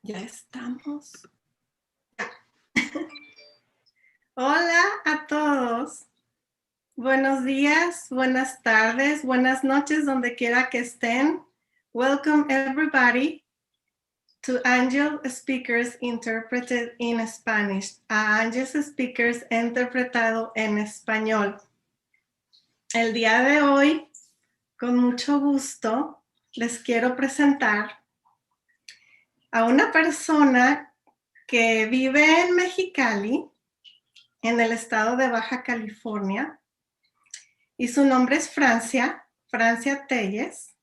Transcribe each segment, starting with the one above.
Ya estamos. Ya. Hola a todos. Buenos días, buenas tardes, buenas noches, donde quiera que estén. Welcome everybody to Angelspeakers Interpreted in Spanish. A Angelspeakers interpretado en español. El día de hoy, con mucho gusto, les quiero presentar a una persona que vive en Mexicali, en el estado de Baja California, y su nombre es Francia Telles.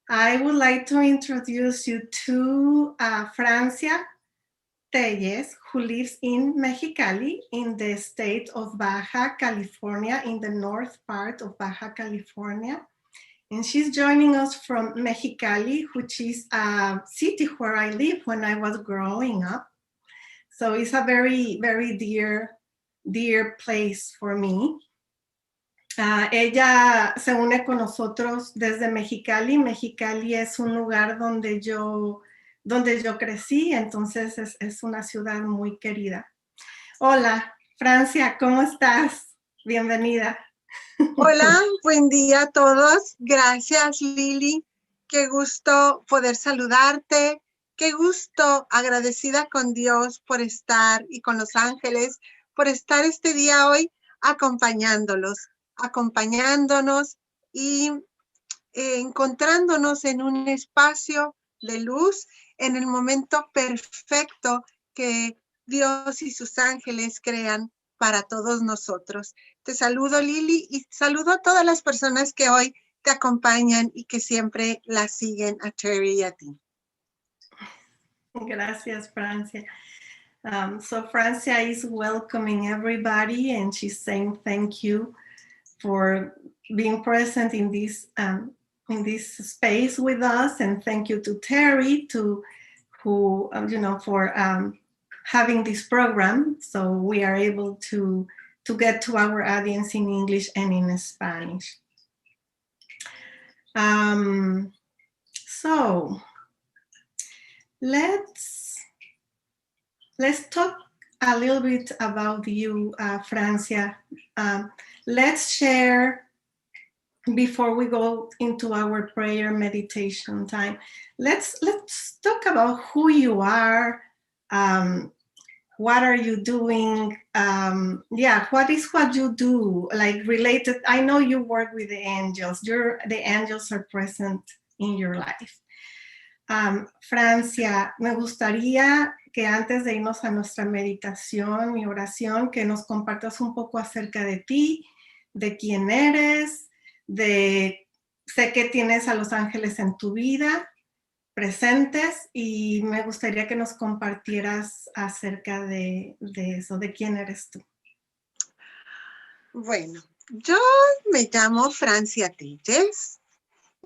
I would like to introduce you to Francia Telles, who lives in Mexicali, in the state of Baja California, in the north part of Baja California. And she's joining us from Mexicali, which is a city where I lived when I was growing up. So it's a very, very dear place for me. Ella se une con nosotros desde Mexicali. Mexicali es un lugar donde yo crecí, entonces es una ciudad muy querida. Hola, Francia, ¿cómo estás? Bienvenida. Hola, buen día a todos. Gracias, Lily. Qué gusto poder saludarte. Qué gusto, agradecida con Dios por estar y con los ángeles, por estar este día hoy acompañándonos y encontrándonos en un espacio de luz en el momento perfecto que Dios y sus ángeles crean para todos nosotros. Te saludo, Lily, y saludo a todas las personas que hoy te acompañan y que siempre la siguen, a Terry y a ti. Gracias, Francia. So Francia is welcoming everybody, and she's saying thank you for being present in this space with us, and thank you to Terry who for having this program, so we are able to get to our audience in English and in Spanish. So let's talk a little bit about you, Francia. Let's share, before we go into our prayer meditation time, let's talk about who you are. What are you doing? What is what you do, like related? I know you work with the angels. The angels are present in your life. Francia, me gustaría que antes de irnos a nuestra meditación y oración, que nos compartas un poco acerca de ti, de quién eres, sé que tienes a los ángeles en tu vida presentes, y me gustaría que nos compartieras acerca de eso, de quién eres tú. Bueno, yo me llamo Francia Telles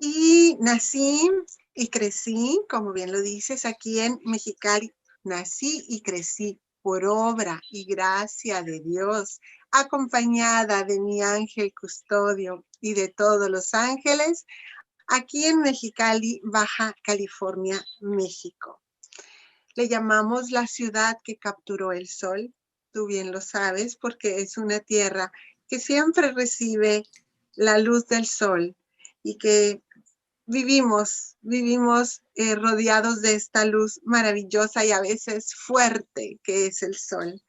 y nací y crecí, como bien lo dices, aquí en Mexicali. Nací y crecí por obra y gracia de Dios, acompañada de mi ángel custodio y de todos los ángeles, aquí en Mexicali, Baja California, México. Le llamamos la ciudad que capturó el sol, tú bien lo sabes, porque es una tierra que siempre recibe la luz del sol y que vivimos rodeados de esta luz maravillosa y a veces fuerte que es el sol.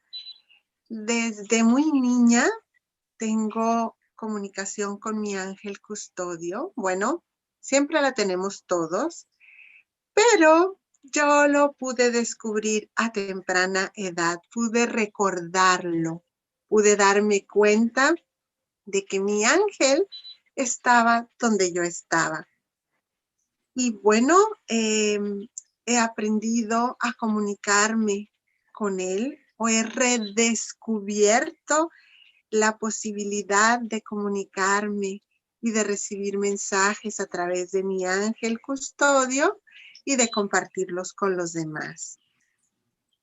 Desde muy niña tengo comunicación con mi ángel custodio. Bueno, siempre la tenemos todos, pero yo lo pude descubrir a temprana edad, pude recordarlo, pude darme cuenta de que mi ángel estaba donde yo estaba. Y bueno, he aprendido a comunicarme con él, o he redescubierto la posibilidad de comunicarme y de recibir mensajes a través de mi ángel custodio y de compartirlos con los demás.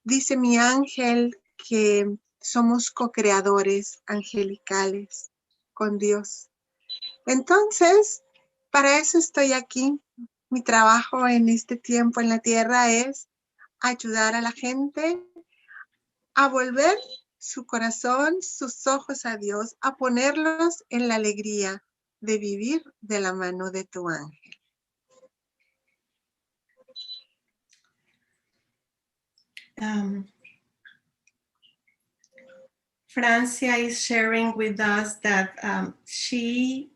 Dice mi ángel que somos co-creadores angelicales con Dios. Entonces, para eso estoy aquí. Mi trabajo en este tiempo en la tierra es ayudar a la gente a volver su corazón, sus ojos a Dios, a ponerlos en la alegría de vivir de la mano de tu ángel. Francia is sharing with us that she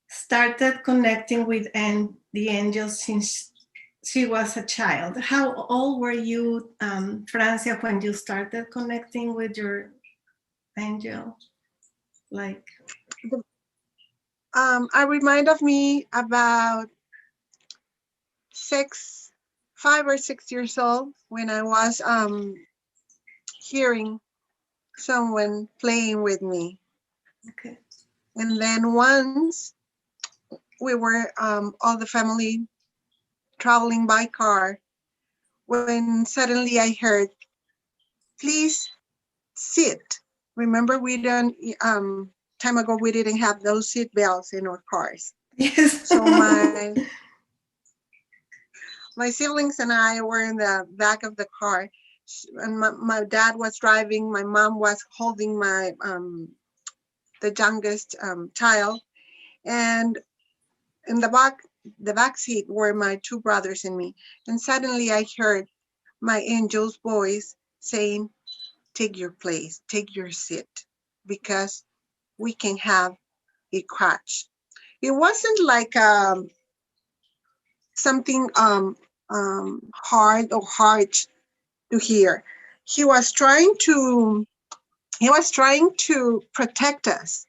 started connecting with the angels since she was a child. How old were you, Francia, when you started connecting with your angel? Like, I remind of me about 5 or 6 years old when I was hearing someone playing with me. okay. And then once we were all the family traveling by car when suddenly I heard, please sit. Remember, we don't, time ago, we didn't have those seat belts in our cars. Yes. So my siblings and I were in the back of the car, and my dad was driving. My mom was holding my the youngest child, and in the back seat were my 2 brothers and me. And suddenly I heard my angel's voice saying, take your place, take your seat, because we can have a crutch. It wasn't like something hard or harsh to hear. He was trying to protect us.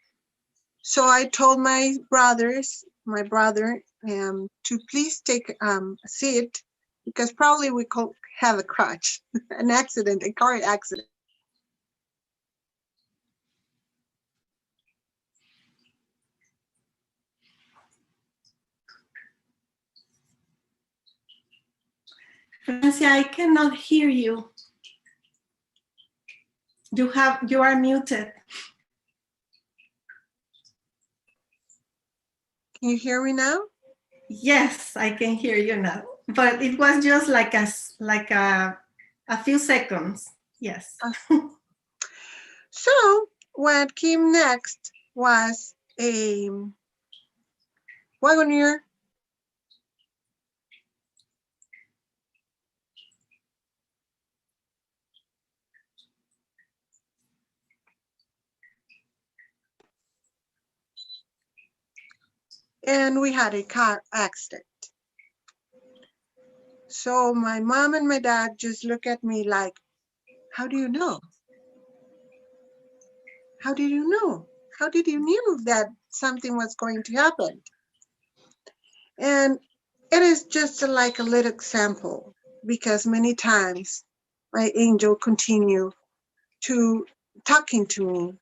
So I told my brother to please take a seat, because probably we could have a crutch, a car accident. Francia, I cannot hear you. You are muted. Can you hear me now? Yes, I can hear you now. But it was just like a few seconds. Yes. So what came next was a wagoneer. And we had a car accident. So my mom and my dad just look at me like, how do you know? How did you know? How did you knew that something was going to happen? And it is just like a little example, because many times my angel continue to talking to me.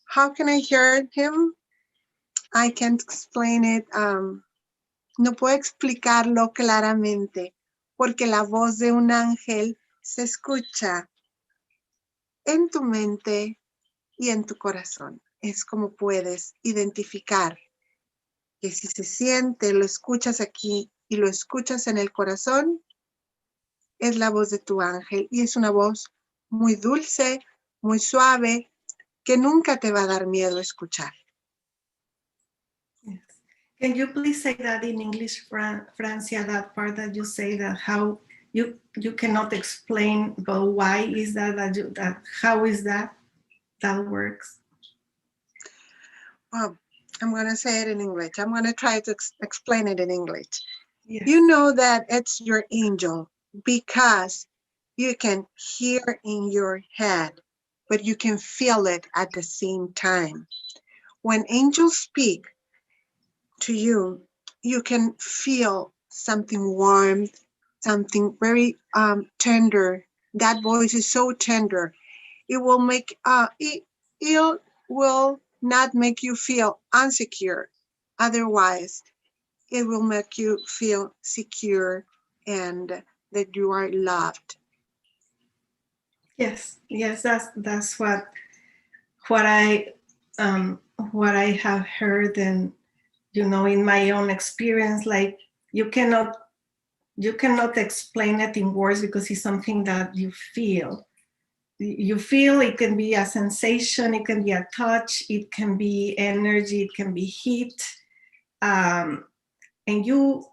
How can I hear him? I can't explain it. No puedo explicarlo claramente, porque la voz de un ángel se escucha en tu mente y en tu corazón. Es como puedes identificar que si se siente, lo escuchas aquí y lo escuchas en el corazón, es la voz de tu ángel, y es una voz muy dulce, muy suave, que nunca te va a dar miedo escuchar. Yes. Can you please say that in English, Francia, that part that you say that how you cannot explain, but why is that how is that works? Well, I'm going to say it in English. I'm going to try to explain it in English. Yes. You know that it's your angel because you can hear in your head, but you can feel it at the same time. When angels speak to you, you can feel something warm, something very tender. That voice is so tender. It will make it will not make you feel insecure. Otherwise, it will make you feel secure and that you are loved. Yes, that's what I have heard, and in my own experience, like you cannot you cannot explain it in words because it's something that you feel. You feel, it can be a sensation, it can be a touch, it can be energy, it can be heat. And you,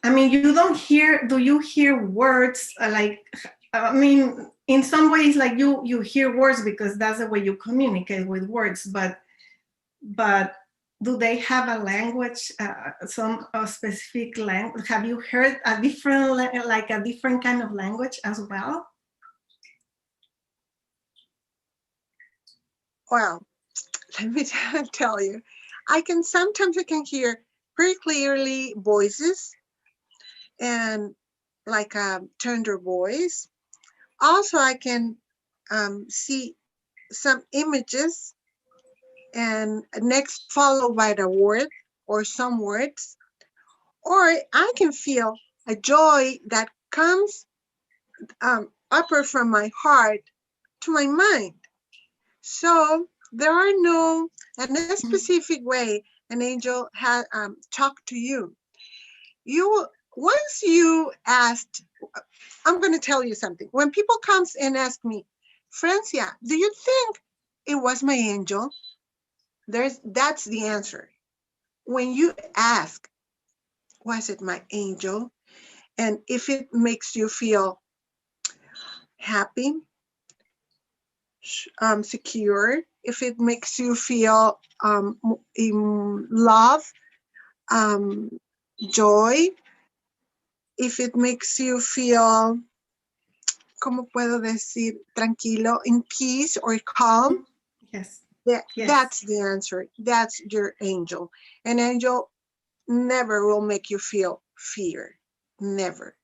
I mean, you don't hear, do you hear words like, I mean, in some ways, like you hear words because that's the way you communicate with words, but do they have a language, some specific language? Have you heard a different, like a different kind of language as well? Well, let me tell you, sometimes I can hear very clearly voices and like a tender voice. Also, I can see some images and next followed by the word or some words, or I can feel a joy that comes upper from my heart to my mind. So there are no, in a specific way, an angel has talked to you. Once you asked, I'm going to tell you something. When people comes and ask me, Francia, do you think it was my angel? That's the answer. When you ask, was it my angel? And if it makes you feel happy, secure, if it makes you feel in love, joy, if it makes you feel, ¿cómo puedo decir? Tranquilo, in peace or calm. Yes. Yes. That's Yes. the answer. That's your angel. An angel never will make you feel fear. Never.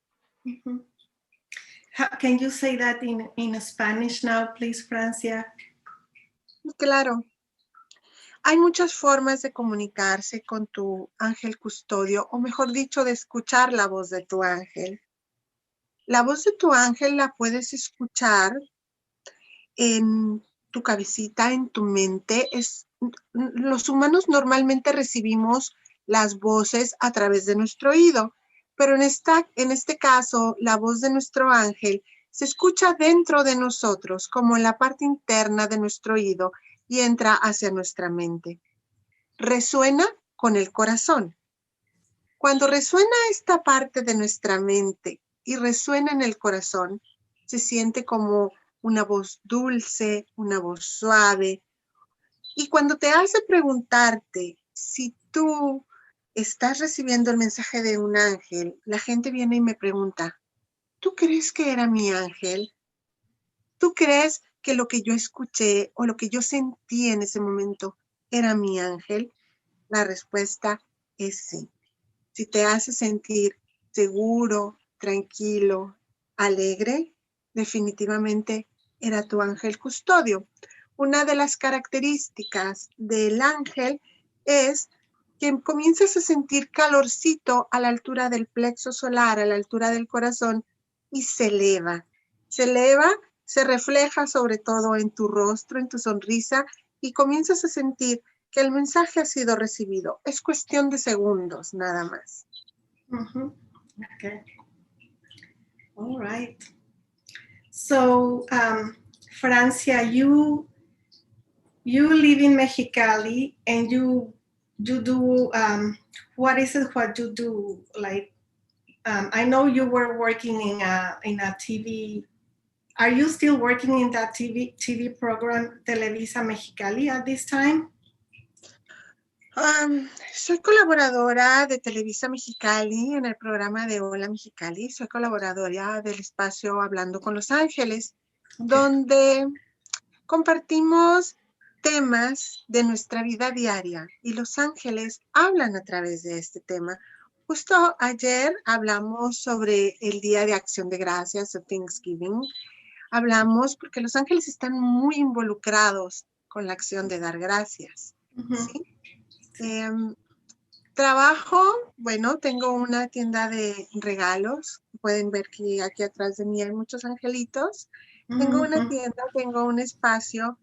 Mm-hmm. Can you say that in Spanish now, please, Francia? Claro. Hay muchas formas de comunicarse con tu ángel custodio, o mejor dicho, de escuchar la voz de tu ángel. La voz de tu ángel la puedes escuchar en tu cabecita, en tu mente. Los humanos normalmente recibimos las voces a través de nuestro oído, pero en este caso, la voz de nuestro ángel se escucha dentro de nosotros, como en la parte interna de nuestro oído, y entra hacia nuestra mente. Resuena con el corazón. Cuando resuena esta parte de nuestra mente y resuena en el corazón, se siente como una voz dulce, una voz suave. Y cuando te hace preguntarte si tú estás recibiendo el mensaje de un ángel, la gente viene y me pregunta, ¿tú crees que era mi ángel? ¿Tú crees que lo que yo escuché o lo que yo sentí en ese momento era mi ángel? La respuesta es sí. Si te hace sentir seguro, tranquilo, alegre, definitivamente era tu ángel custodio. Una de las características del ángel es que comienzas a sentir calorcito a la altura del plexo solar, a la altura del corazón, y se eleva. Se eleva, se refleja sobre todo en tu rostro, en tu sonrisa, y comienzas a sentir que el mensaje ha sido recibido. Es cuestión de segundos, nada más. Mm-hmm. Okay. All right. So, Francia, you live in Mexicali and you do, what is it, what you do? Like, I know you were working in a TV. Are you still working in that TV program, Televisa Mexicali, at this time? Soy colaboradora de Televisa Mexicali en el programa de Hola Mexicali. Soy colaboradora del espacio Hablando con Los Ángeles, okay, donde compartimos temas de nuestra vida diaria y los ángeles hablan a través de este tema. Justo ayer hablamos sobre el Día de Acción de Gracias, o Thanksgiving. Hablamos porque los ángeles están muy involucrados con la acción de dar gracias. Uh-huh. ¿Sí? Trabajo, bueno, tengo una tienda de regalos. Pueden ver que aquí atrás de mí hay muchos angelitos. Uh-huh. Tengo una tienda, tengo un espacio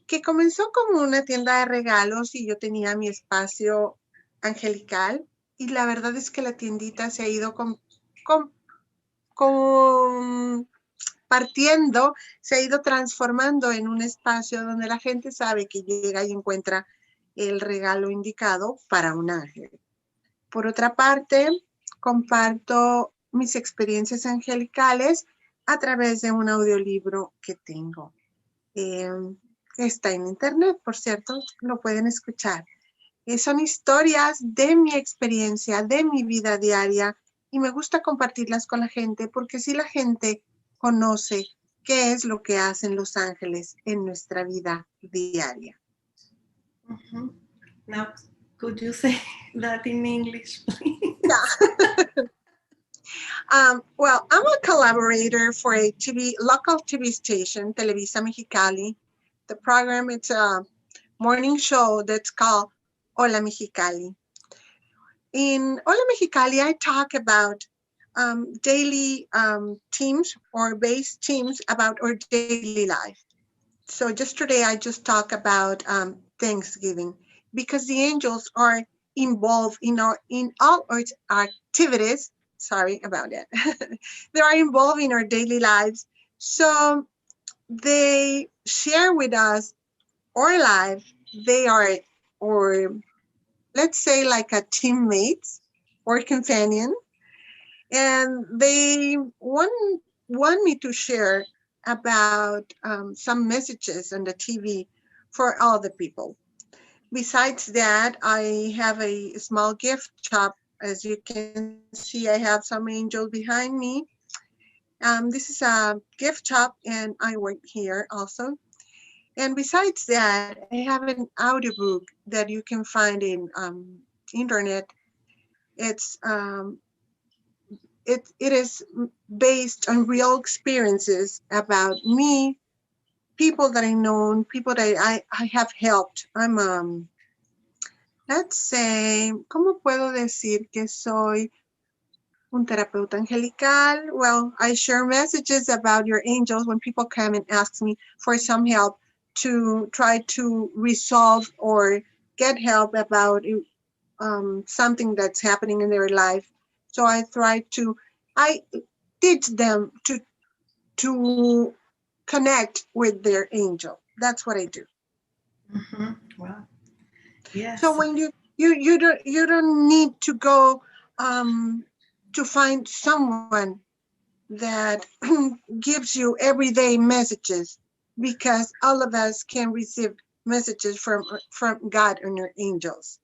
que comenzó como una tienda de regalos y yo tenía mi espacio angelical. Y la verdad es que la tiendita se ha ido partiendo, se ha ido transformando en un espacio donde la gente sabe que llega y encuentra el regalo indicado para un ángel. Por otra parte, comparto mis experiencias angelicales a través de un audiolibro que tengo. Está en internet, por cierto, lo pueden escuchar. Son historias de mi experiencia, de mi vida diaria, y me gusta compartirlas con la gente porque si la gente conoce qué es lo que hacen los ángeles en nuestra vida diaria. Now, could you say that in English, please? Yeah. Well, I'm a collaborator for a local TV station, Televisa Mexicali. The program, it's a morning show that's called Hola Mexicali. In Hola Mexicali, I talk about daily themes or base themes about our daily life. So just today, I just talk about Thanksgiving because the angels are involved in all our activities. Sorry about that. They are involved in our daily lives. So they share with us our life. They are, or let's say like a teammates or companion. And they want me to share about some messages on the TV for all the people. Besides that, I have a small gift shop. As you can see, I have some angels behind me. This is a gift shop, and I work here also. And besides that, I have an audiobook that you can find in internet. It's it is based on real experiences about me, people that I know, people that I have helped. I'm let's say, ¿cómo puedo decir que soy un terapeuta angelical? Well, I share messages about your angels when people come and ask me for some help to try to resolve or get help about something that's happening in their life. So I teach them to connect with their angel. That's what I do. Wow. Yes. So when you don't need to go to find someone that gives you everyday messages, because all of us can receive messages from God and your angels.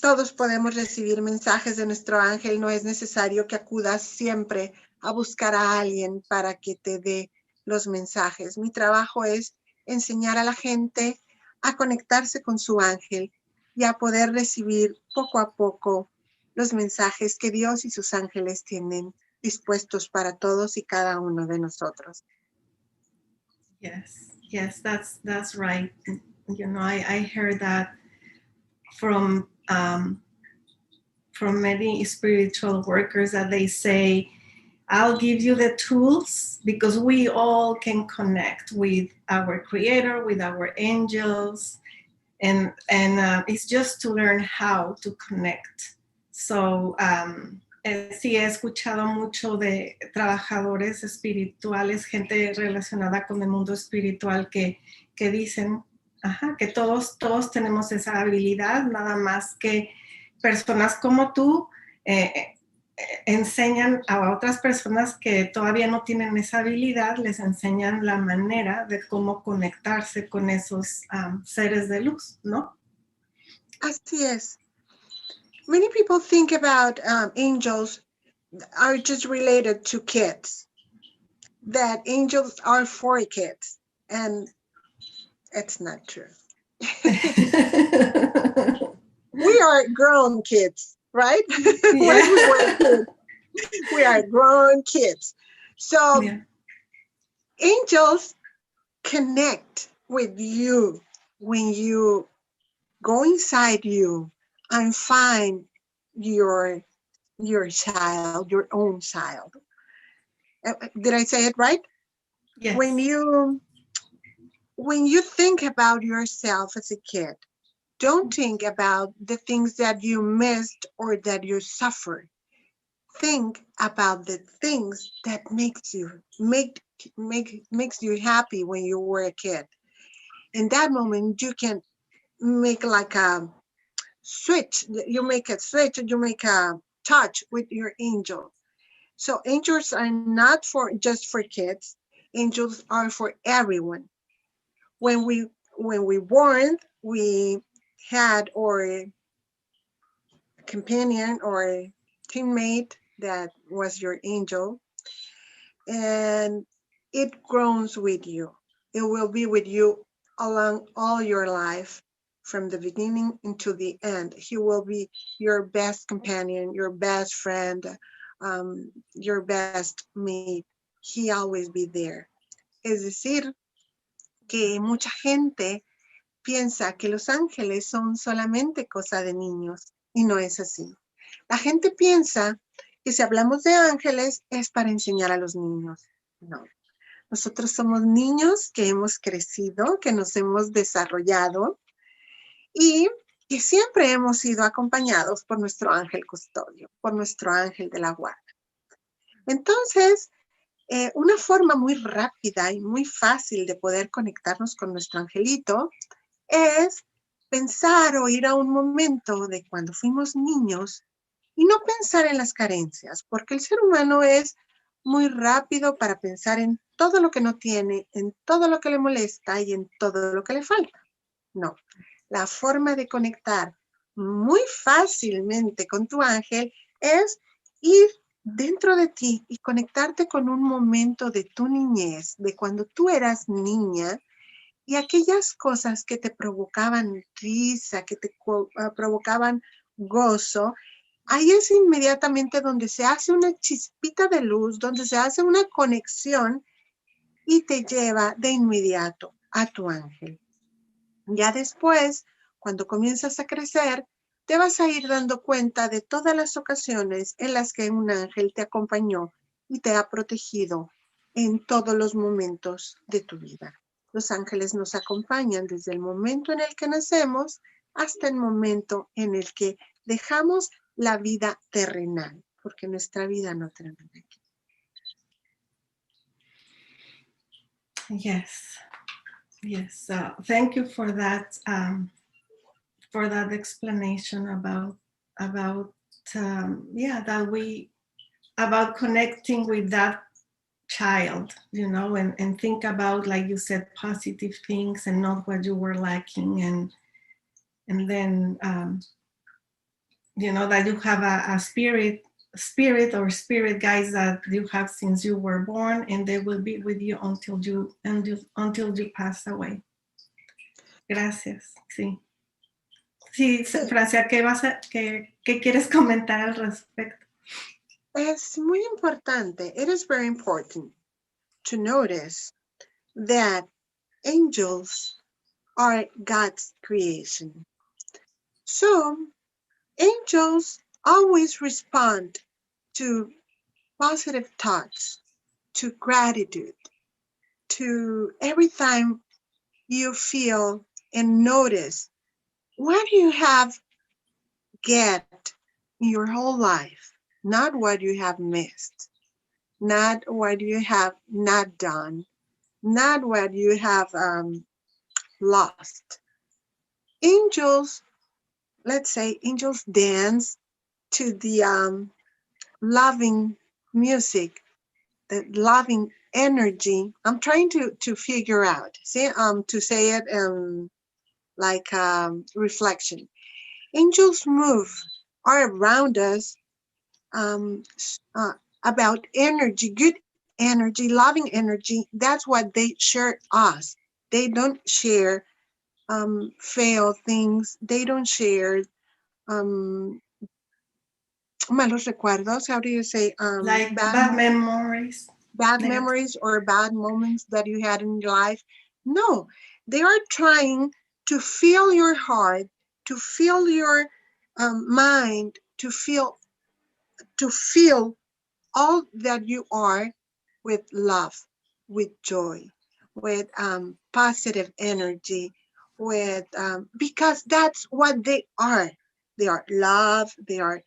Todos podemos recibir mensajes de nuestro ángel. No es necesario que acudas siempre a buscar a alguien para que te dé los mensajes. Mi trabajo es enseñar a la gente a conectarse con su ángel y a poder recibir poco a poco los mensajes que Dios y sus ángeles tienen dispuestos para todos y cada uno de nosotros. Yes, that's right. You know, I heard that from many spiritual workers that they say, I'll give you the tools because we all can connect with our creator, with our angels, and it's just to learn how to connect. So sí he escuchado mucho de trabajadores espirituales, gente relacionada con el mundo espiritual que dicen que todos tenemos esa habilidad, nada más que personas como tú enseñan a otras personas que todavía no tienen esa habilidad, les enseñan la manera de cómo conectarse con esos seres de luz, ¿no? Así es. Many people think about angels are just related to kids, that angels are for kids, and it's not true. We are grown kids, right? Yeah. When we were kids, we are grown kids. So angels connect with you when you go inside you and find your child, your own child. Did I say it right? Yes. When you think about yourself as a kid, Don't think about the things that you missed or that you suffered. Think about the things that makes you happy when you were a kid. In that moment, you can make like a switch. You make a switch, you make a touch with your angel. So angels are not for just for kids. Angels are for everyone. When we born, we had our companion or teammate that was your angel, and it grows with you. It will be with you along all your life, from the beginning into the end. He will be your best companion, your best friend, your best mate. He always be there. Es decir, que mucha gente piensa que los ángeles son solamente cosa de niños, y no es así. La gente piensa que si hablamos de ángeles es para enseñar a los niños. No. Nosotros somos niños que hemos crecido, que nos hemos desarrollado y que siempre hemos sido acompañados por nuestro ángel custodio, por nuestro ángel de la guarda. Entonces, una forma muy rápida y muy fácil de poder conectarnos con nuestro angelito es pensar o ir a un momento de cuando fuimos niños y no pensar en las carencias, porque el ser humano es muy rápido para pensar en todo lo que no tiene, en todo lo que le molesta y en todo lo que le falta. No, la forma de conectar muy fácilmente con tu ángel es ir dentro de ti y conectarte con un momento de tu niñez, de cuando tú eras niña, y aquellas cosas que te provocaban risa, que te provocaban gozo. Ahí es inmediatamente donde se hace una chispita de luz, donde se hace una conexión y te lleva de inmediato a tu ángel. Ya después, cuando comienzas a crecer, te vas a ir dando cuenta de todas las ocasiones en las que un ángel te acompañó y te ha protegido en todos los momentos de tu vida. Los ángeles nos acompañan desde el momento en el que nacemos hasta el momento en el que dejamos la vida terrenal, porque nuestra vida no termina aquí. Yes, yes. Thank you for that explanation about about connecting with that child, you know, and think about, like you said, positive things and not what you were lacking, and then you know, that you have a spirit or spirit guides that you have since you were born, and they will be with you until you pass away. Gracias. Sí. Sí, Francia, ¿qué quieres comentar al respecto? Es muy importante. It is very important to notice that angels are God's creation. So, angels always respond to positive thoughts, to gratitude, to every time you feel and notice what you have get in your whole life, not what you have missed, not what you have not done, not what you have lost. Angels, let's say angels dance to the loving music, the loving energy. I'm trying to figure out, to say it like reflection. Angels move are around us about energy, good energy, loving energy. That's what they share us. They don't share fail things. They don't share malos recuerdos. How do you say? Like bad memories. Bad memories or bad moments that you had in your life. No, they are trying to fill your heart, to fill your mind, to feel all that you are with love, with joy, with positive energy, with, because that's what they are. They are love, they are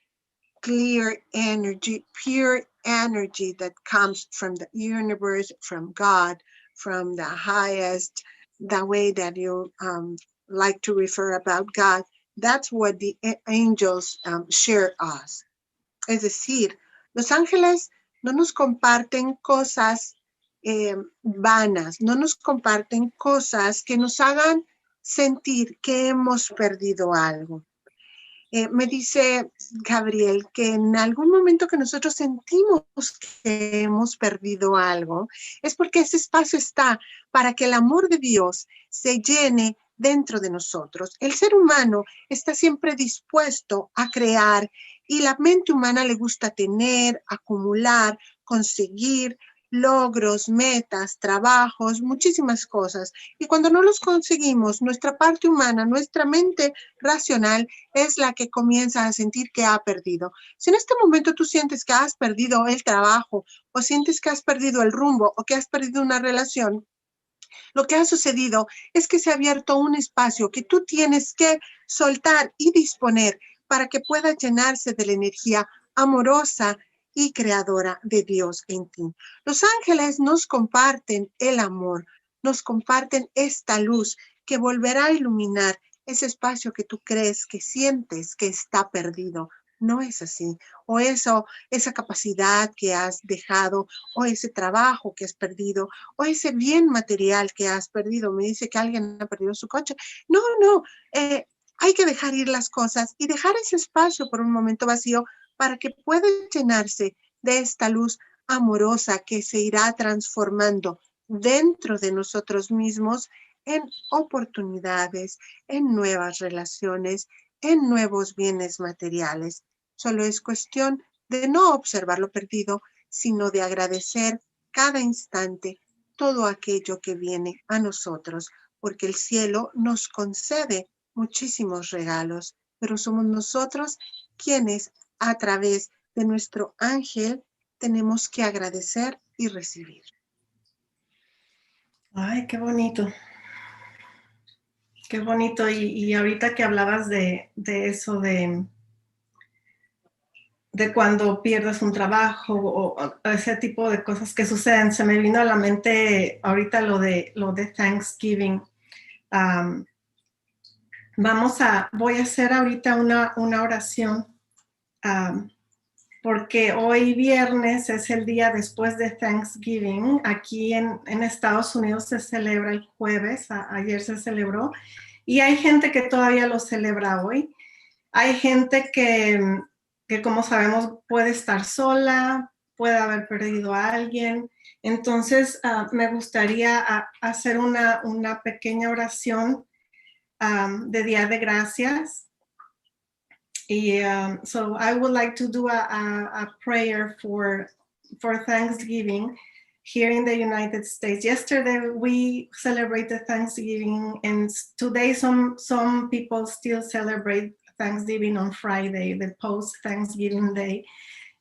clear energy, pure energy that comes from the universe, from God, from the highest, the way that you like to refer about God. That's what the angels share us. Es decir, los ángeles no nos comparten cosas vanas, no nos comparten cosas que nos hagan sentir que hemos perdido algo. Me dice Gabriel que en algún momento que nosotros sentimos que hemos perdido algo, es porque ese espacio está para que el amor de Dios se llene dentro de nosotros. El ser humano está siempre dispuesto a crear y la mente humana le gusta tener, acumular, conseguir logros, metas, trabajos, muchísimas cosas. Y cuando no los conseguimos, nuestra parte humana, nuestra mente racional es la que comienza a sentir que ha perdido. Si en este momento tú sientes que has perdido el trabajo o sientes que has perdido el rumbo o que has perdido una relación, lo que ha sucedido es que se ha abierto un espacio que tú tienes que soltar y disponer para que pueda llenarse de la energía amorosa y creadora de Dios en ti. Los ángeles nos comparten el amor, nos comparten esta luz que volverá a iluminar ese espacio que tú crees, que sientes que está perdido. No es así. O esa capacidad que has dejado, o ese trabajo que has perdido, o ese bien material que has perdido. Me dice que alguien ha perdido su coche. No, hay que dejar ir las cosas y dejar ese espacio por un momento vacío para que pueda llenarse de esta luz amorosa que se irá transformando dentro de nosotros mismos en oportunidades, en nuevas relaciones, en nuevos bienes materiales. Solo es cuestión de no observar lo perdido, sino de agradecer cada instante todo aquello que viene a nosotros, porque el cielo nos concede muchísimos regalos, pero somos nosotros quienes a través de nuestro ángel tenemos que agradecer y recibir. Ay, qué bonito. Qué bonito. Y ahorita que hablabas de eso, de cuando pierdes un trabajo o ese tipo de cosas que suceden, se me vino a la mente ahorita lo de Thanksgiving. Voy a hacer ahorita una oración, porque hoy viernes es el día después de Thanksgiving. Aquí en Estados Unidos se celebra el jueves, ayer se celebró, y hay gente que todavía lo celebra hoy. Hay gente que como sabemos puede estar sola, puede haber perdido a alguien. Entonces me gustaría hacer una pequeña oración de Día de Gracias. So I would like to do a prayer for Thanksgiving here in the United States. Yesterday we celebrated Thanksgiving, and today some people still celebrate Thanksgiving on Friday, the post-Thanksgiving day.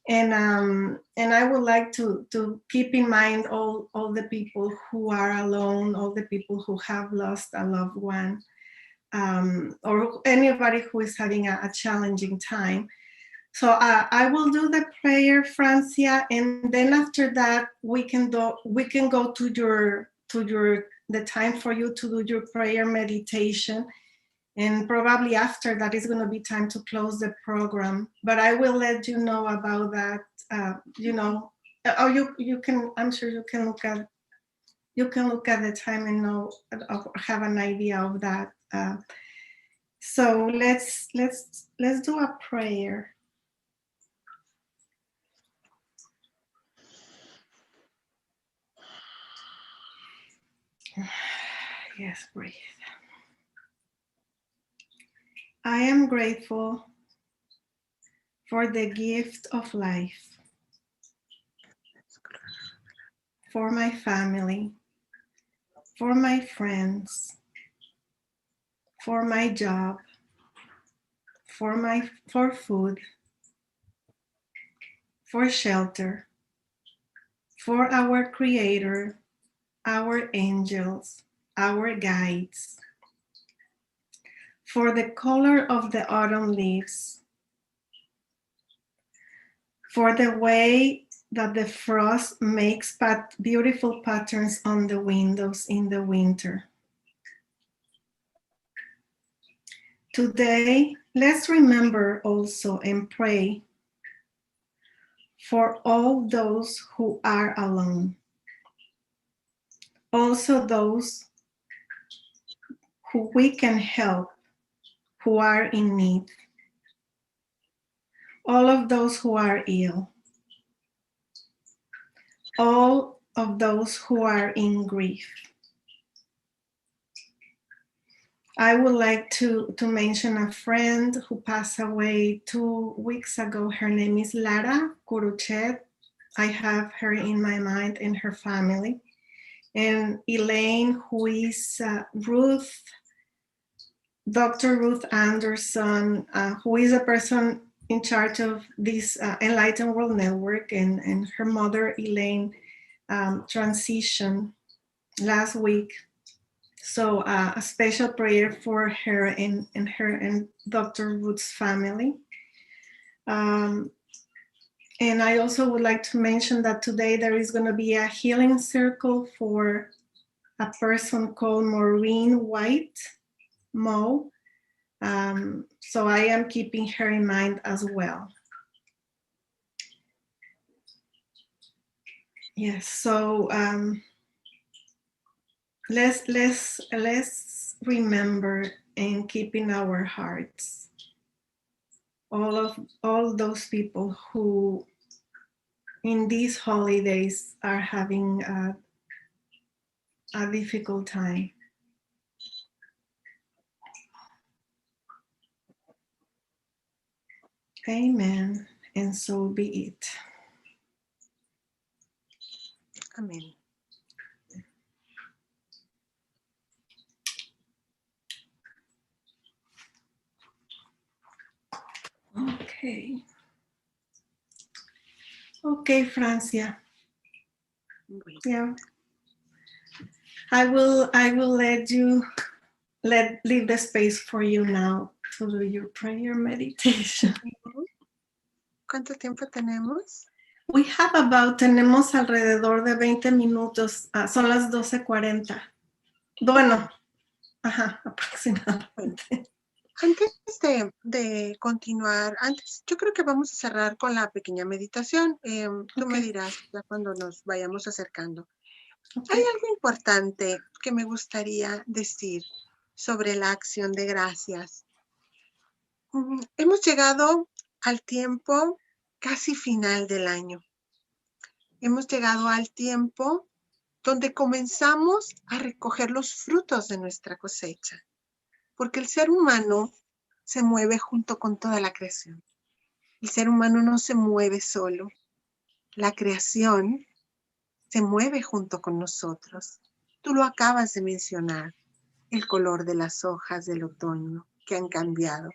And I would like to keep in mind all the people who are alone, all the people who have lost a loved one. Or anybody who is having a challenging time. So I will do the prayer, Francia, and then after that we can go to the time for you to do your prayer meditation, and probably after that is going to be time to close the program. But I will let you know about that. Or you can. I'm sure you can look at the time and know, have an idea of that. So let's do a prayer. Yes, breathe. I am grateful for the gift of life, for my family, for my friends, for my job, for food, for shelter, for our Creator, our angels, our guides, for the color of the autumn leaves, for the way that the frost makes beautiful patterns on the windows in the winter. Today, let's remember also and pray for all those who are alone. Also those who we can help, who are in need. All of those who are ill. All of those who are in grief. I would like to mention a friend who passed away 2 weeks ago. Her name is Lara Curuchet. I have her in my mind and her family. And Elaine, who is Dr. Ruth Anderson, who is a person in charge of this Enlightened World Network, and her mother, Elaine, transitioned last week. So a special prayer for her and her and Dr. Ruth's family. And I also would like to mention that today there is going to be a healing circle for a person called Maureen White, Mo. So I am keeping her in mind as well. Yes, so let's remember and keep in our hearts all those people who in these holidays are having a difficult time. Amen, and so be it. Amén. Okay. Okay, Francia. Bueno. Yeah. I will leave the space for you now to do your prayer meditation. ¿Cuánto tiempo tenemos? Tenemos alrededor de 20 minutos. Son las 12:40. Bueno, aproximadamente. Bueno, antes de continuar, yo creo que vamos a cerrar con la pequeña meditación. Tú me dirás ya cuando nos vayamos acercando. Okay. Hay algo importante que me gustaría decir sobre la acción de gracias. Hemos llegado al tiempo casi final del año. Hemos llegado al tiempo donde comenzamos a recoger los frutos de nuestra cosecha, porque el ser humano se mueve junto con toda la creación. El ser humano no se mueve solo. La creación se mueve junto con nosotros. Tú lo acabas de mencionar, el color de las hojas del otoño que han cambiado.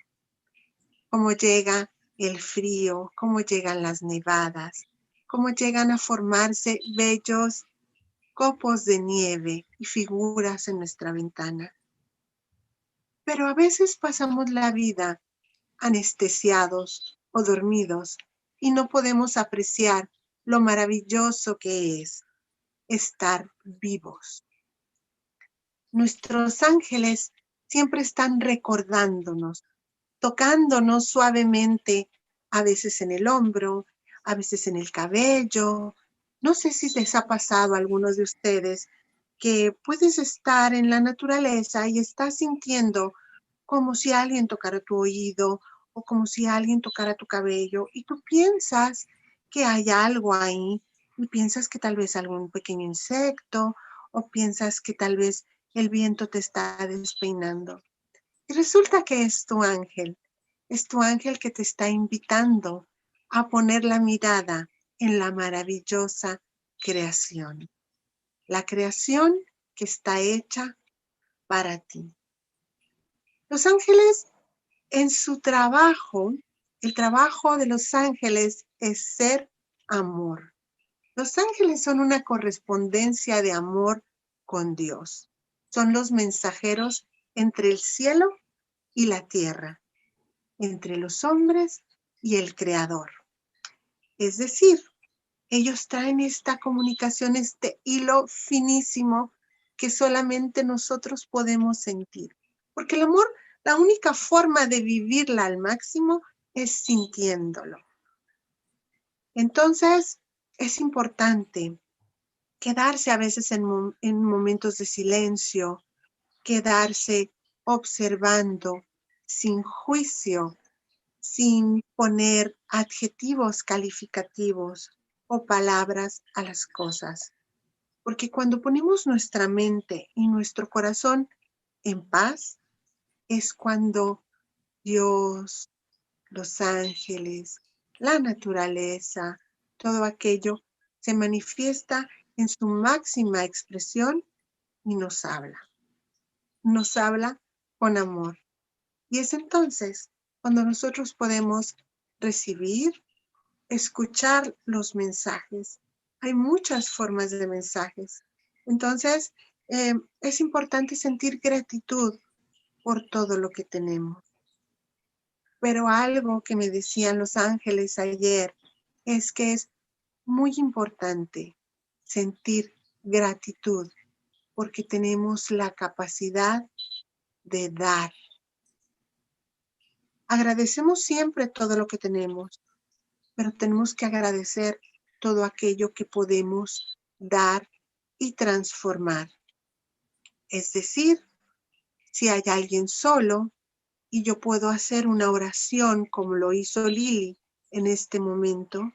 Cómo llega el frío, cómo llegan las nevadas, cómo llegan a formarse bellos copos de nieve y figuras en nuestra ventana. Pero a veces pasamos la vida anestesiados o dormidos y no podemos apreciar lo maravilloso que es estar vivos. Nuestros ángeles siempre están recordándonos, tocándonos suavemente, a veces en el hombro, a veces en el cabello. No sé si les ha pasado a algunos de ustedes que puedes estar en la naturaleza y estás sintiendo como si alguien tocara tu oído o como si alguien tocara tu cabello y tú piensas que hay algo ahí y piensas que tal vez algún pequeño insecto o piensas que tal vez el viento te está despeinando. Y resulta que es tu ángel que te está invitando a poner la mirada en la maravillosa creación. La creación que está hecha para ti. Los ángeles en su trabajo, el trabajo de los ángeles es ser amor. Los ángeles son una correspondencia de amor con Dios. Son los mensajeros entre el cielo y la tierra, entre los hombres y el Creador. Es decir, ellos traen esta comunicación, este hilo finísimo que solamente nosotros podemos sentir. Porque el amor, la única forma de vivirla al máximo es sintiéndolo. Entonces, es importante quedarse a veces en momentos de silencio, quedarse observando sin juicio, sin poner adjetivos calificativos o palabras a las cosas. Porque cuando ponemos nuestra mente y nuestro corazón en paz, es cuando Dios, los ángeles, la naturaleza, todo aquello se manifiesta en su máxima expresión y nos habla. Nos habla con amor. Y es entonces cuando nosotros podemos recibir, escuchar los mensajes. Hay muchas formas de mensajes. Entonces, es importante sentir gratitud por todo lo que tenemos. Pero algo que me decían los ángeles ayer es que es muy importante sentir gratitud porque tenemos la capacidad de dar. Agradecemos siempre todo lo que tenemos, pero tenemos que agradecer todo aquello que podemos dar y transformar. Es decir, si hay alguien solo y yo puedo hacer una oración como lo hizo Lily en este momento,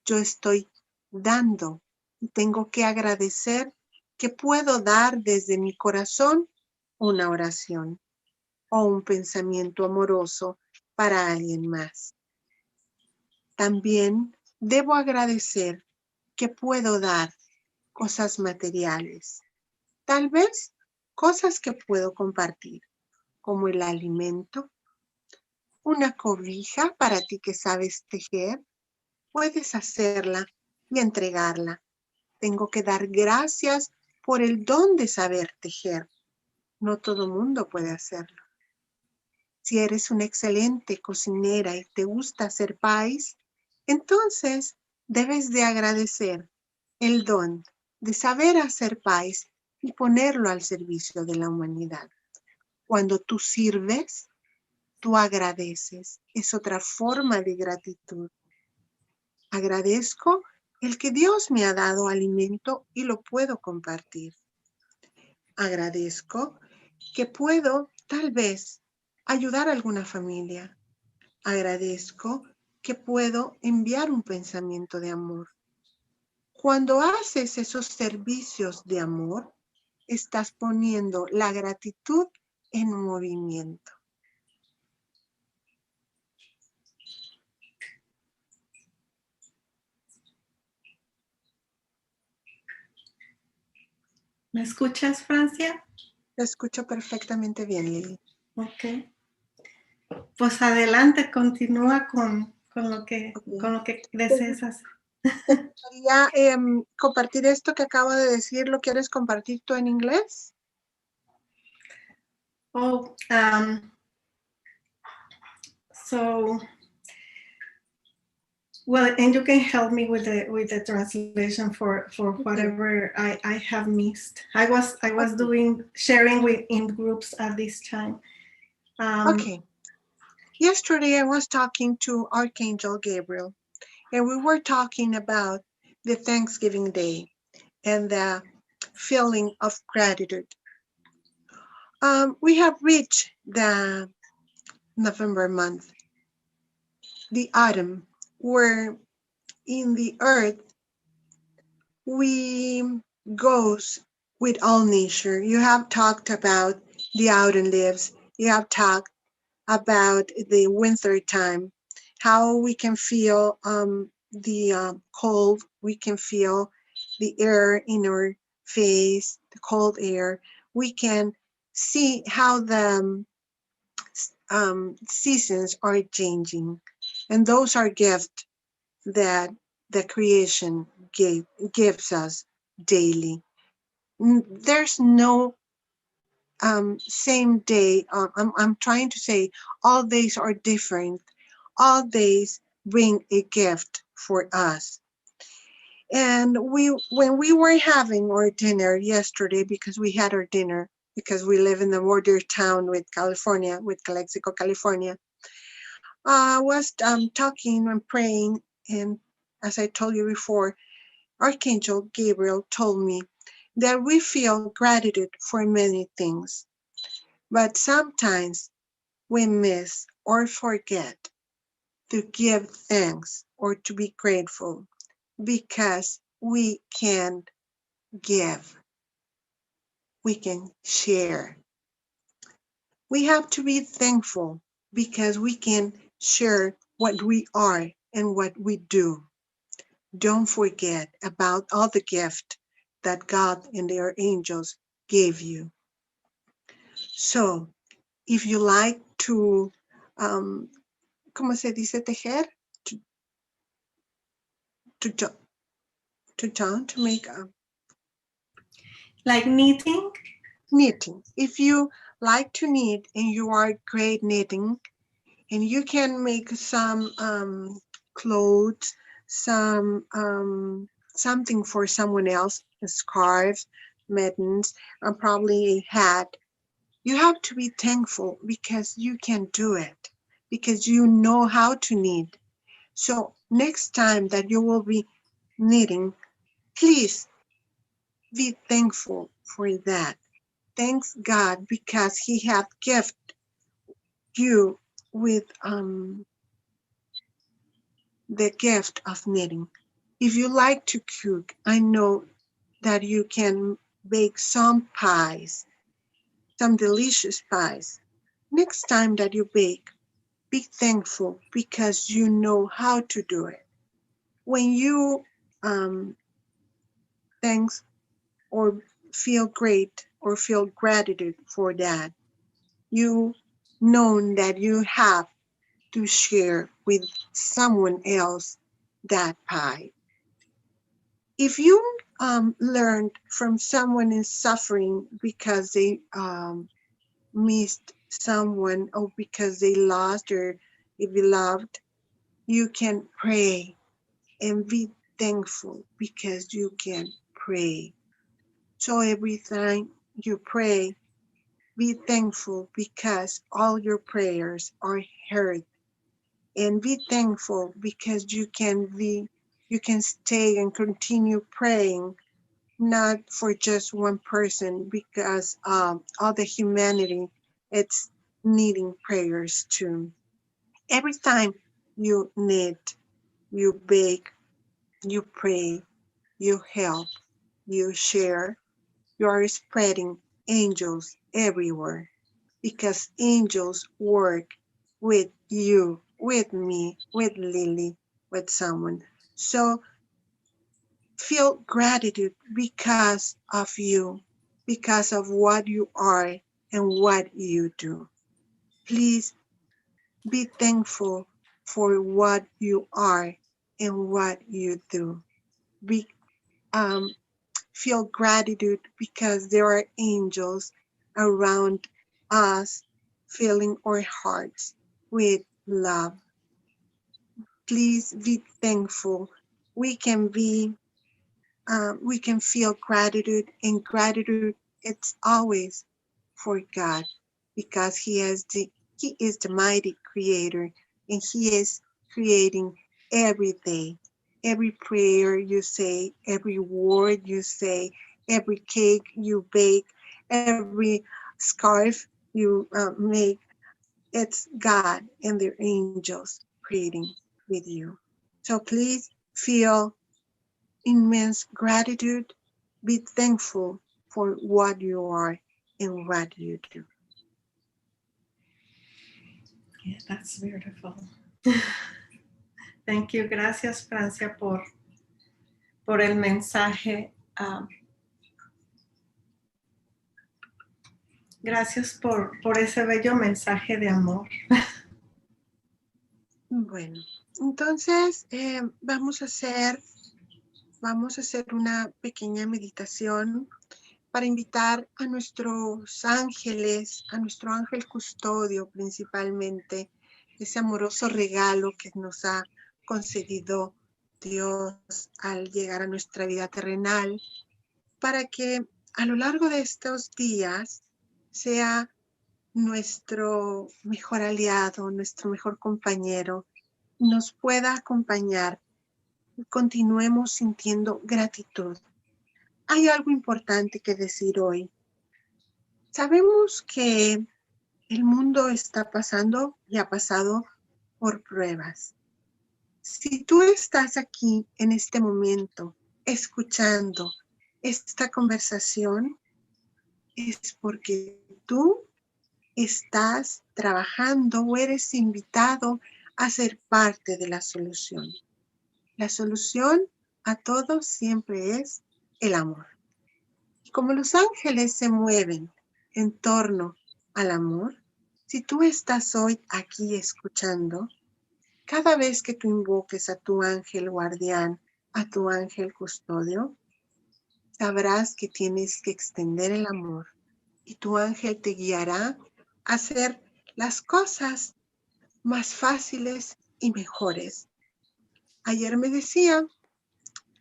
yo estoy dando y tengo que agradecer que puedo dar desde mi corazón una oración o un pensamiento amoroso para alguien más. También debo agradecer que puedo dar cosas materiales, tal vez cosas que puedo compartir, como el alimento, una cobija para ti que sabes tejer, puedes hacerla y entregarla. Tengo que dar gracias por el don de saber tejer. No todo mundo puede hacerlo. Si eres una excelente cocinera y te gusta hacer pies, entonces debes de agradecer el don de saber hacer pies y ponerlo al servicio de la humanidad. Cuando tú sirves, tú agradeces. Es otra forma de gratitud. Agradezco el que Dios me ha dado alimento y lo puedo compartir. Agradezco que puedo, tal vez, ayudar a alguna familia. Agradezco que puedo enviar un pensamiento de amor. Cuando haces esos servicios de amor, estás poniendo la gratitud en movimiento. ¿Me escuchas, Francia? Te escucho perfectamente bien, Lily. Ok. Pues adelante, continúa con lo que desees hacer. Quería compartir esto que acabo de decir. ¿Lo quieres compartir tú en inglés? Oh, so, well, and you can help me with the translation for whatever I have missed. I was doing sharing in groups at this time. Okay. Yesterday I was talking to Archangel Gabriel, and we were talking about the Thanksgiving Day and the feeling of gratitude. We have reached the November month, the autumn, where in the earth we goes with all nature. You have talked about the autumn leaves. You have talked about the winter time, how we can feel the cold, we can feel the air in our face, the cold air. We can see how the seasons are changing. And those are gifts that the creation gives us daily. There's no same day. I'm trying to say all days are different. All days bring a gift for us. And when we were having our dinner yesterday, because we had our dinner, because we live in the border town with California, with Calexico, California, I was talking and praying, and as I told you before, Archangel Gabriel told me that we feel gratitude for many things, but sometimes we miss or forget to give thanks or to be grateful because we can give, we can share. We have to be thankful because we can share what we are and what we do. Don't forget about all the gift that God and their angels gave you. So, if you like to, ¿cómo se dice tejer? To, to, to make a Like knitting? knitting. If you like to knit and you are great knitting, and you can make some clothes, some something for someone else, a scarf, mittens, and probably a hat. You have to be thankful because you can do it, because you know how to knit. So next time that you will be knitting, please be thankful for that. Thanks God because He have gifted you with the gift of knitting. If you like to cook, I know that you can bake some pies, some delicious pies. Next time that you bake, be thankful because you know how to do it. When you thanks or feel great or feel gratitude for that, you know that you have to share with someone else that pie. If you learned from someone is suffering because they missed someone or because they lost their beloved, you can pray and be thankful because you can pray. So every time you pray, be thankful because all your prayers are heard, and be thankful because you can stay and continue praying, not for just one person, because all the humanity, it's needing prayers too. Every time you knit, you bake, you pray, you help, you share, you are spreading angels everywhere because angels work with you, with me, with Lily, with someone. So feel gratitude because of you, because of what you are and what you do. Please be thankful for what you are and what you do. Be, um, feel gratitude because there are angels around us filling our hearts with love. Please be thankful. We can be we can feel gratitude, and gratitude it's always for God because He is the mighty creator, and He is creating every day. Every prayer you say, every word you say, every cake you bake, every scarf you make, it's God and their angels creating with you. So please feel immense gratitude. Be thankful for what you are and what you do. Yeah, that's beautiful. Thank you. Gracias, Francia, por el mensaje. Gracias por ese bello mensaje de amor. Bueno, entonces vamos a hacer una pequeña meditación para invitar a nuestros ángeles, a nuestro ángel custodio principalmente, ese amoroso regalo que nos ha concedido Dios al llegar a nuestra vida terrenal, para que a lo largo de estos días sea nuestro mejor aliado, nuestro mejor compañero, nos pueda acompañar y continuemos sintiendo gratitud. Hay algo importante que decir hoy. Sabemos que el mundo está pasando y ha pasado por pruebas. Si tú estás aquí en este momento escuchando esta conversación, es porque tú estás trabajando o eres invitado a ser parte de la solución. La solución a todo siempre es el amor. Y como los ángeles se mueven en torno al amor, si tú estás hoy aquí escuchando, cada vez que tú invoques a tu ángel guardián, a tu ángel custodio, sabrás que tienes que extender el amor y tu ángel te guiará a hacer las cosas más fáciles y mejores. Ayer me decía,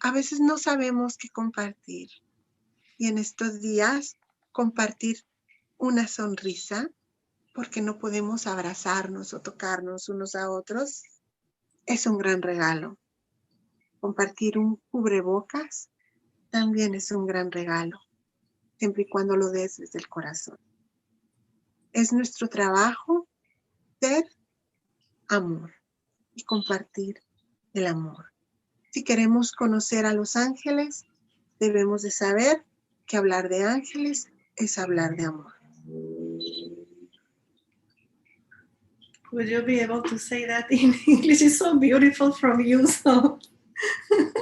a veces no sabemos qué compartir y en estos días compartir una sonrisa porque no podemos abrazarnos o tocarnos unos a otros es un gran regalo. Compartir un cubrebocas también es un gran regalo, siempre y cuando lo des desde el corazón. Es nuestro trabajo ser amor y compartir el amor. Si queremos conocer a los ángeles, debemos de saber que hablar de ángeles es hablar de amor. Would you be able to say that in English? It's so beautiful from you. So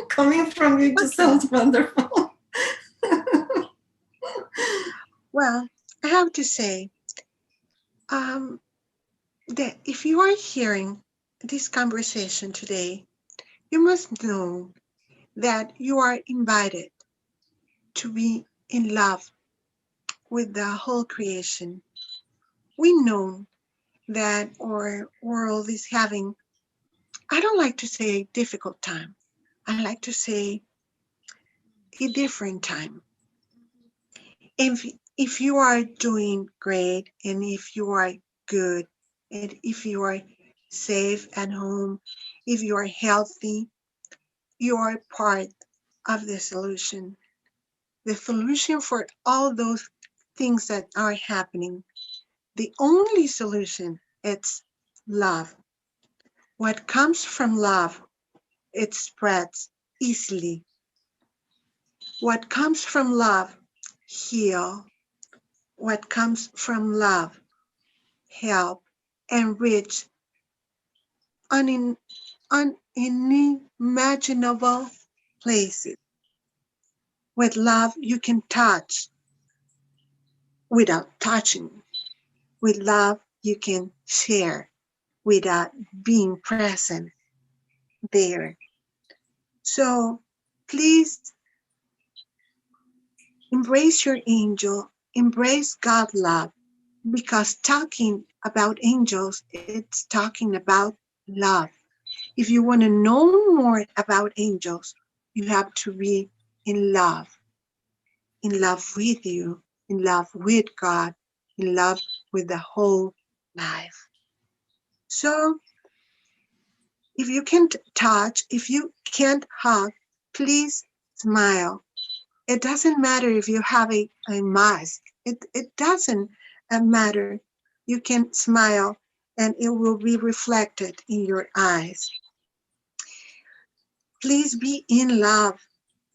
coming from you just sounds wonderful. Well, I have to say that if you are hearing this conversation today, you must know that you are invited to be in love with the whole creation. We know that our world is having, I don't like to say a difficult time. I like to say a different time. If you are doing great and if you are good and if you are safe at home, if you are healthy, you are part of the solution. The solution for all those things that are happening, the only solution is love. What comes from love, it spreads easily. What comes from love, heal. What comes from love, help, enrich unimaginable places. With love, you can touch without touching. With love, you can share without being present there. So please embrace your angel, embrace God love, because talking about angels, it's talking about love. If you want to know more about angels, you have to be in love with you, in love with God, in love with the whole life. So if you can't touch, if you can't hug, please smile. It doesn't matter if you have a mask. It doesn't matter. You can smile and it will be reflected in your eyes. Please be in love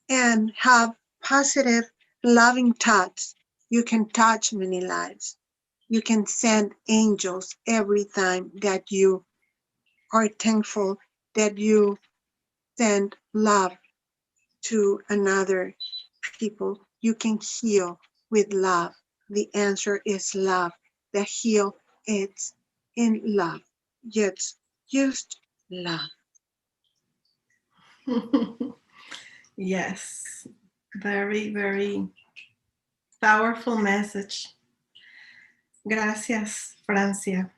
and have positive, loving touch. You can touch many lives. You can send angels every time that you are thankful, that you send love to another people. You can heal with love. The answer is love. The heal is in love. It's just love. Yes, very, very Powerful message. Gracias, Francia.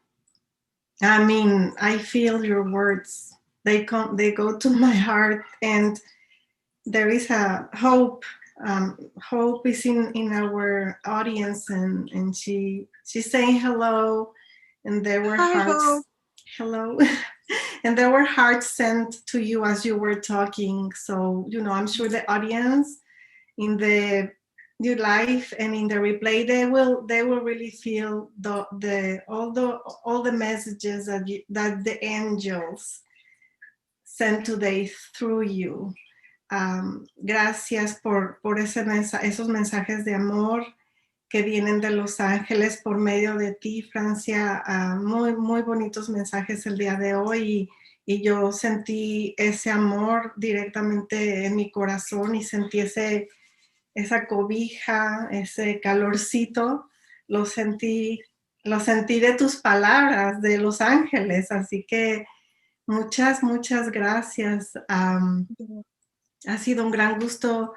I mean, I feel your words. They go to my heart, and there is a hope. Hope is in our audience, and she's saying hello, and there were Hi, hearts. Hope. Hello. And there were hearts sent to you as you were talking. So, I'm sure the audience in the your life and in the replay, they will really feel all the messages that the angels sent today through you. Gracias por esos mensajes de amor que vienen de Los Ángeles por medio de ti, Francia. Muy, muy bonitos mensajes el día de hoy, y yo sentí ese amor directamente en mi corazón, y sentí esa cobija, ese calorcito, lo sentí de tus palabras, de Los Ángeles. Así que muchas, muchas gracias. Ha sido un gran gusto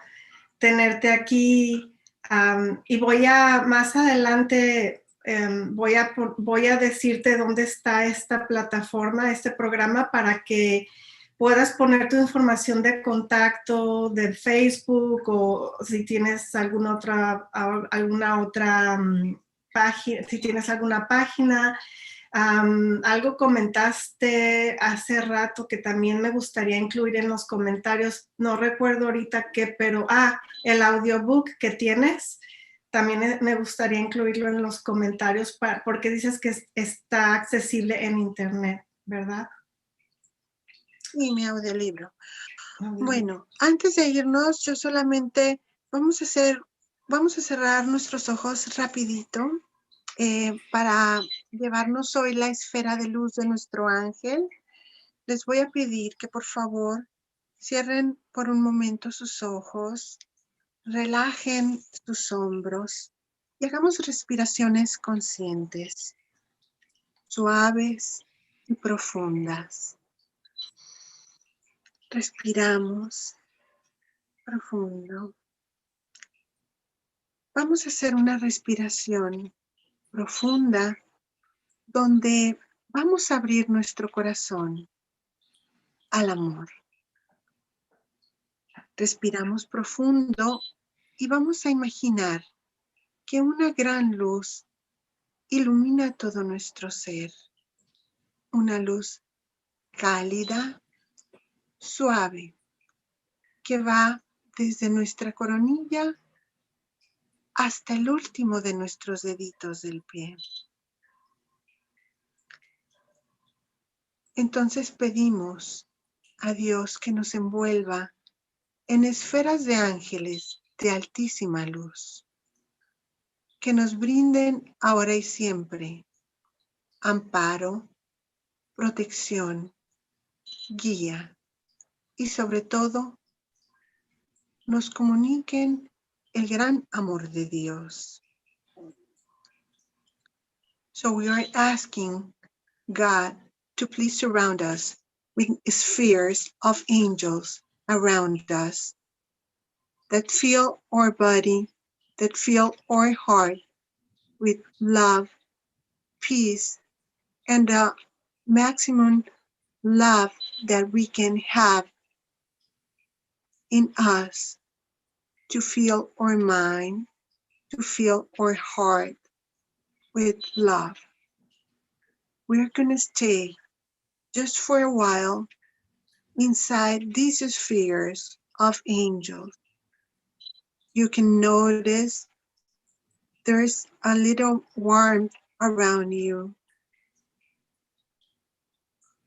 tenerte aquí. Y más adelante, voy a decirte dónde está esta plataforma, este programa, para que puedas poner tu información de contacto de Facebook, o si tienes alguna otra página, si tienes alguna página. Algo comentaste hace rato que también me gustaría incluir en los comentarios. No recuerdo ahorita qué, pero el audiobook que tienes, también me gustaría incluirlo en los comentarios, porque dices que está accesible en internet, ¿verdad? Y mi audiolibro. Bueno, antes de irnos, yo solamente vamos a cerrar nuestros ojos rapidito para llevarnos hoy la esfera de luz de nuestro ángel. Les voy a pedir que por favor cierren por un momento sus ojos, relajen sus hombros y hagamos respiraciones conscientes, suaves y profundas. Respiramos profundo. Vamos a hacer una respiración profunda donde vamos a abrir nuestro corazón al amor. Respiramos profundo y vamos a imaginar que una gran luz ilumina todo nuestro ser. Una luz cálida, suave, que va desde nuestra coronilla hasta el último de nuestros deditos del pie. Entonces pedimos a Dios que nos envuelva en esferas de ángeles de altísima luz, que nos brinden ahora y siempre amparo, protección, guía y sobre todo nos comuniquen el gran amor de Dios. So we are asking God to please surround us with spheres of angels around us that fill our body, that fill our heart with love, peace, and the maximum love that we can have in us to fill our mind, to fill our heart with love. We're going to stay just for a while inside these spheres of angels. You can notice there's a little warmth around you.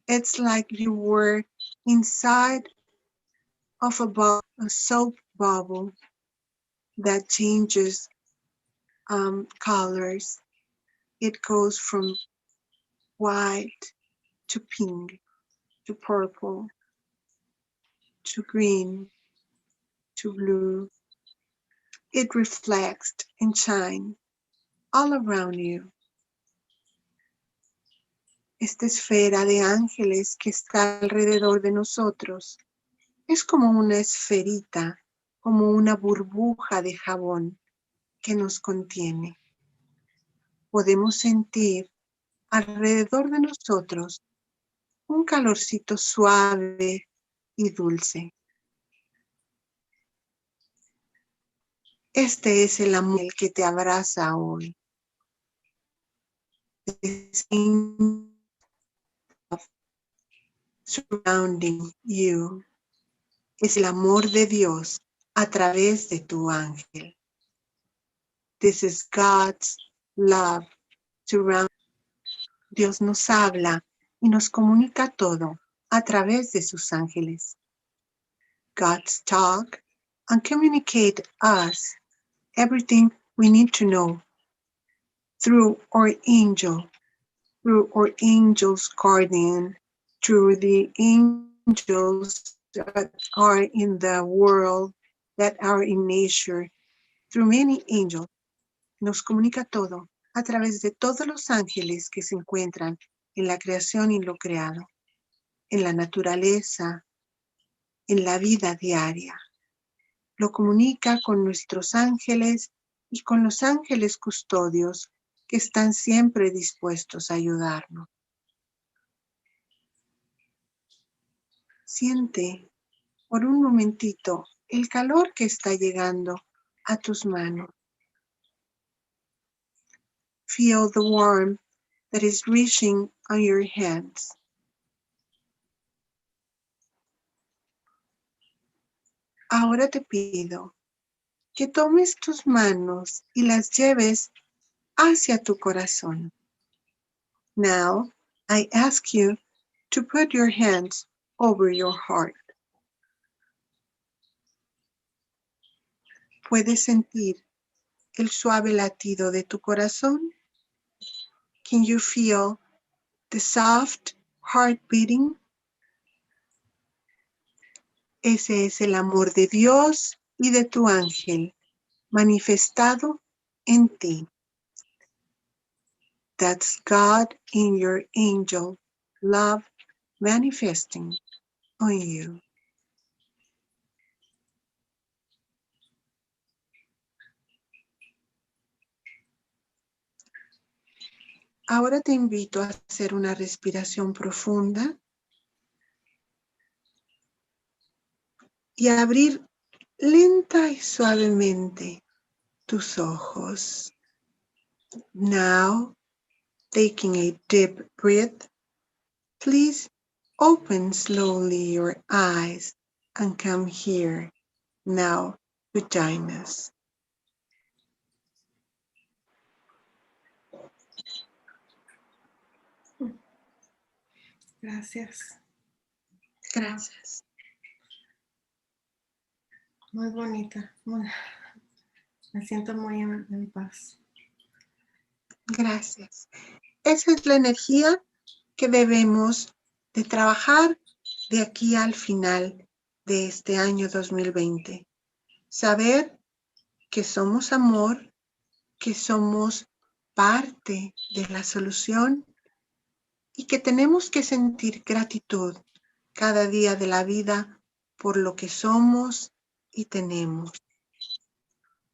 It's like you were inside of a soap bubble that changes colors. It goes from white to pink to purple to green to blue. It reflects and shines all around you. Esta esfera de ángeles que está alrededor de nosotros es como una esferita, como una burbuja de jabón que nos contiene. Podemos sentir alrededor de nosotros un calorcito suave y dulce. Este es el amor que te abraza hoy. Surrounding you. Es el amor de Dios a través de tu ángel. This is God's love surrounding. Dios nos habla y nos comunica todo a través de sus ángeles. God's talk and communicate us everything we need to know through our angel's guardian, through the angels that are in the world, that are in nature, through many angels. Nos comunica todo a través de todos los ángeles que se encuentran en la creación y lo creado, en la naturaleza, en la vida diaria. Lo comunica con nuestros ángeles y con los ángeles custodios que están siempre dispuestos a ayudarnos. Siente por un momentito el calor que está llegando a tus manos. Feel the warmth that is reaching on your hands. Ahora te pido que tomes tus manos y las lleves hacia tu corazón. Now, I ask you to put your hands over your heart. ¿Puedes sentir el suave latido de tu corazón? Can you feel the soft heart beating? Ese es el amor de Dios y de tu ángel manifestado en ti. That's God in your angel love manifesting on you. Ahora te invito a hacer una respiración profunda y a abrir lenta y suavemente tus ojos. Now, taking a deep breath, please open slowly your eyes and come here now to join us. Gracias. Gracias. Muy bonita. Me siento muy en paz. Gracias. Esa es la energía que debemos de trabajar de aquí al final de este año 2020. Saber que somos amor, que somos parte de la solución y que tenemos que sentir gratitud cada día de la vida por lo que somos y tenemos.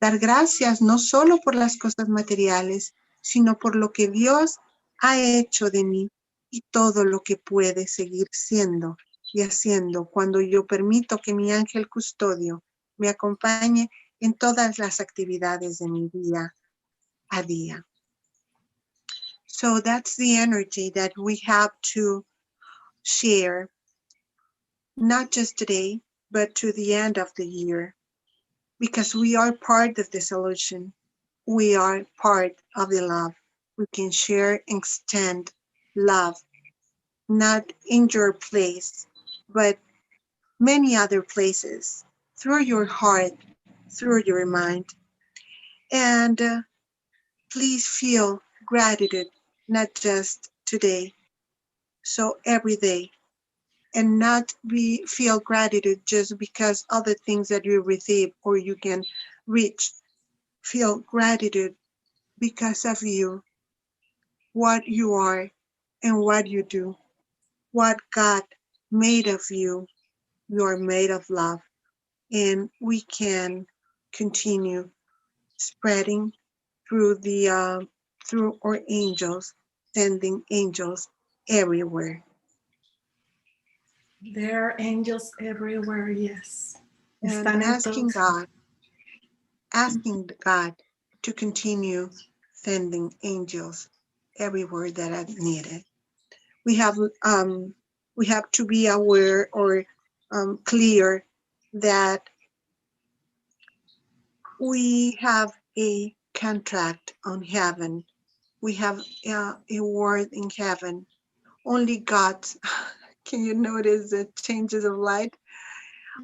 Dar gracias no solo por las cosas materiales, sino por lo que Dios ha hecho de mí y todo lo que puede seguir siendo y haciendo cuando yo permito que mi ángel custodio me acompañe en todas las actividades de mi día a día. So that's the energy that we have to share, not just today, but to the end of the year, because we are part of the solution. We are part of the love. We can share and extend love, not in your place, but many other places, through your heart, through your mind. And please feel gratitude, not just today, so every day. And not feel gratitude just because other things that you receive or you can reach. Feel gratitude because of you, what you are and what you do, what God made of you. You are made of love, and we can continue spreading through our angels, sending angels everywhere. There are angels everywhere, yes. And Están en asking God to continue sending angels everywhere that are needed. We have to be aware or clear that we have a contract on heaven. We have a word in heaven. Only God, can you notice the changes of light?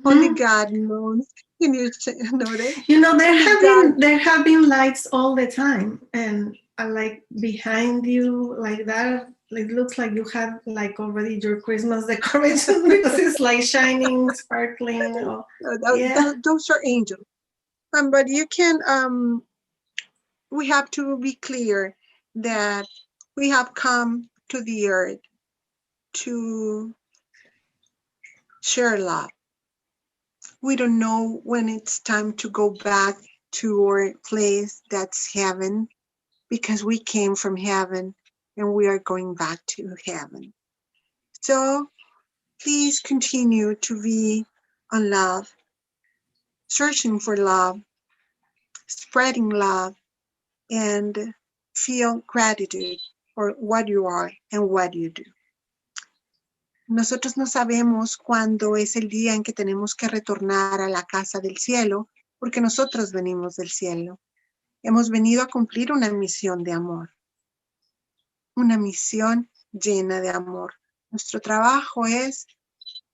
Only God knows. Can you notice? You know, Only God. there have been lights all the time, and like behind you, like that. It looks like you have like already your Christmas decorations because it's like shining, sparkling. Oh, yeah. Those are angels. But you can. We have to be clear that we have come to the earth to share love. We don't know when it's time to go back to our place that's heaven, because we came from heaven and we are going back to heaven. So please continue to be on love, searching for love, spreading love, and feel gratitude for what you are and what you do. Nosotros no sabemos cuándo es el día en que tenemos que retornar a la casa del cielo, porque nosotros venimos del cielo. Hemos venido a cumplir una misión de amor, una misión llena de amor. Nuestro trabajo es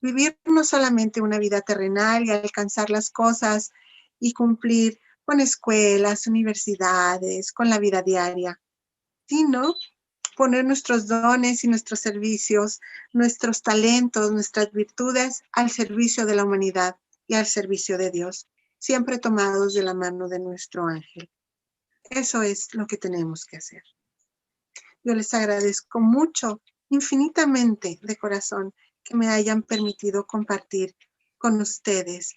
vivir no solamente una vida terrenal y alcanzar las cosas y cumplir con escuelas, universidades, con la vida diaria, sino poner nuestros dones y nuestros servicios, nuestros talentos, nuestras virtudes al servicio de la humanidad y al servicio de Dios, siempre tomados de la mano de nuestro ángel. Eso es lo que tenemos que hacer. Yo les agradezco mucho, infinitamente de corazón, que me hayan permitido compartir con ustedes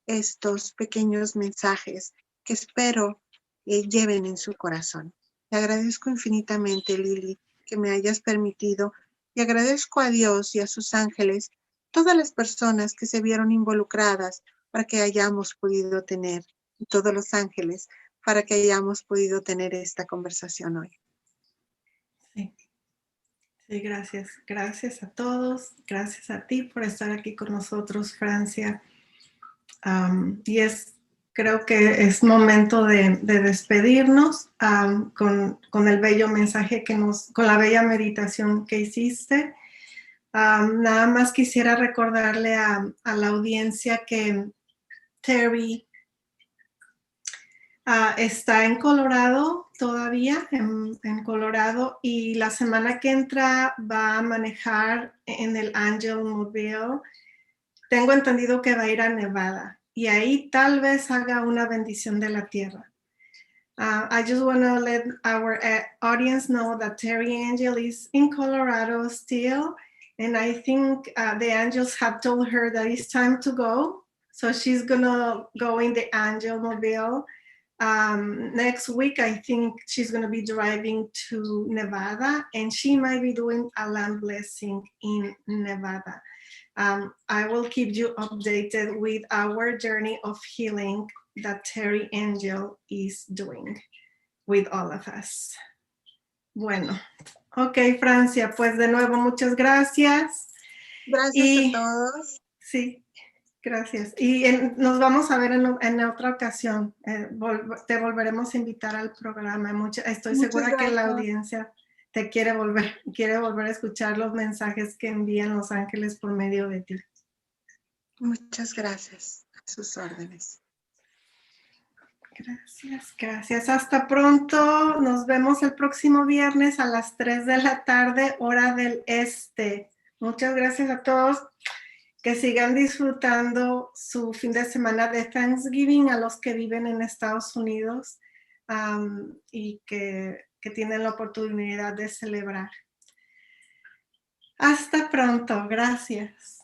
estos pequeños mensajes que espero lleven en su corazón. Te agradezco infinitamente, Lily, que me hayas permitido, y agradezco a Dios y a sus ángeles, todas las personas que se vieron involucradas para que hayamos podido tener, y todos los ángeles, para que hayamos podido tener esta conversación hoy. Sí. Sí, gracias. Gracias a todos. Gracias a ti por estar aquí con nosotros, Francia. Y creo que es momento de despedirnos con el bello mensaje con la bella meditación que hiciste. Nada más quisiera recordarle a la audiencia que Terry está en Colorado todavía, en Colorado, y la semana que entra va a manejar en el Angelspeakers. Tengo entendido que va a ir a Nevada y ahí tal vez haga una bendición de la tierra. I just want to let our audience know that Terry Angel is in Colorado still, and I think the angels have told her that it's time to go. So she's gonna go in the Angelsmobile. Next week, I think she's gonna be driving to Nevada, and she might be doing a land blessing in Nevada. I will keep you updated with our journey of healing that Terry Angel is doing with all of us. Bueno, ok, Francia, pues de nuevo muchas gracias. Gracias a todos. Sí, gracias. Y nos vamos a ver en otra ocasión. Te volveremos a invitar al programa. Estoy segura que la audiencia te quiere volver a escuchar los mensajes que envían los ángeles por medio de ti. Muchas gracias. A sus órdenes. Gracias. Hasta pronto. Nos vemos el próximo viernes a las 3 de la tarde, hora del este. Muchas gracias a todos. Que sigan disfrutando su fin de semana de Thanksgiving a los que viven en Estados Unidos y que tienen la oportunidad de celebrar. Hasta pronto. Gracias.